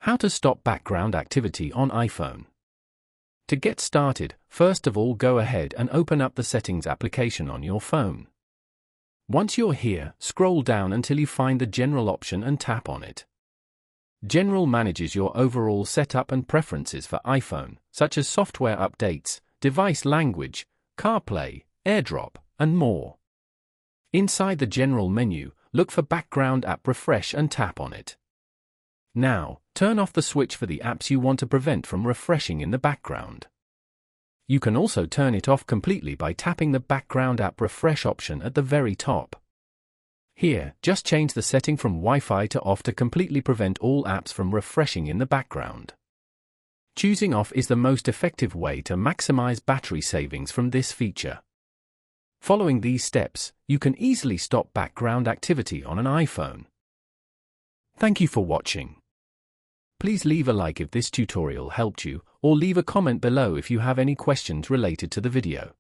How to stop background activity on iPhone. To get started, first of all go ahead and open up the Settings application on your phone. Once you're here, scroll down until you find the General option and tap on it. General manages your overall setup and preferences for iPhone, such as software updates, device language, CarPlay, AirDrop, and more. Inside the General menu, look for Background App Refresh and tap on it. Now, turn off the switch for the apps you want to prevent from refreshing in the background. You can also turn it off completely by tapping the Background App Refresh option at the very top. Here, just change the setting from Wi-Fi to off to completely prevent all apps from refreshing in the background. Choosing off is the most effective way to maximize battery savings from this feature. Following these steps, you can easily stop background activity on an iPhone. Thank you for watching. Please leave a like if this tutorial helped you, or leave a comment below if you have any questions related to the video.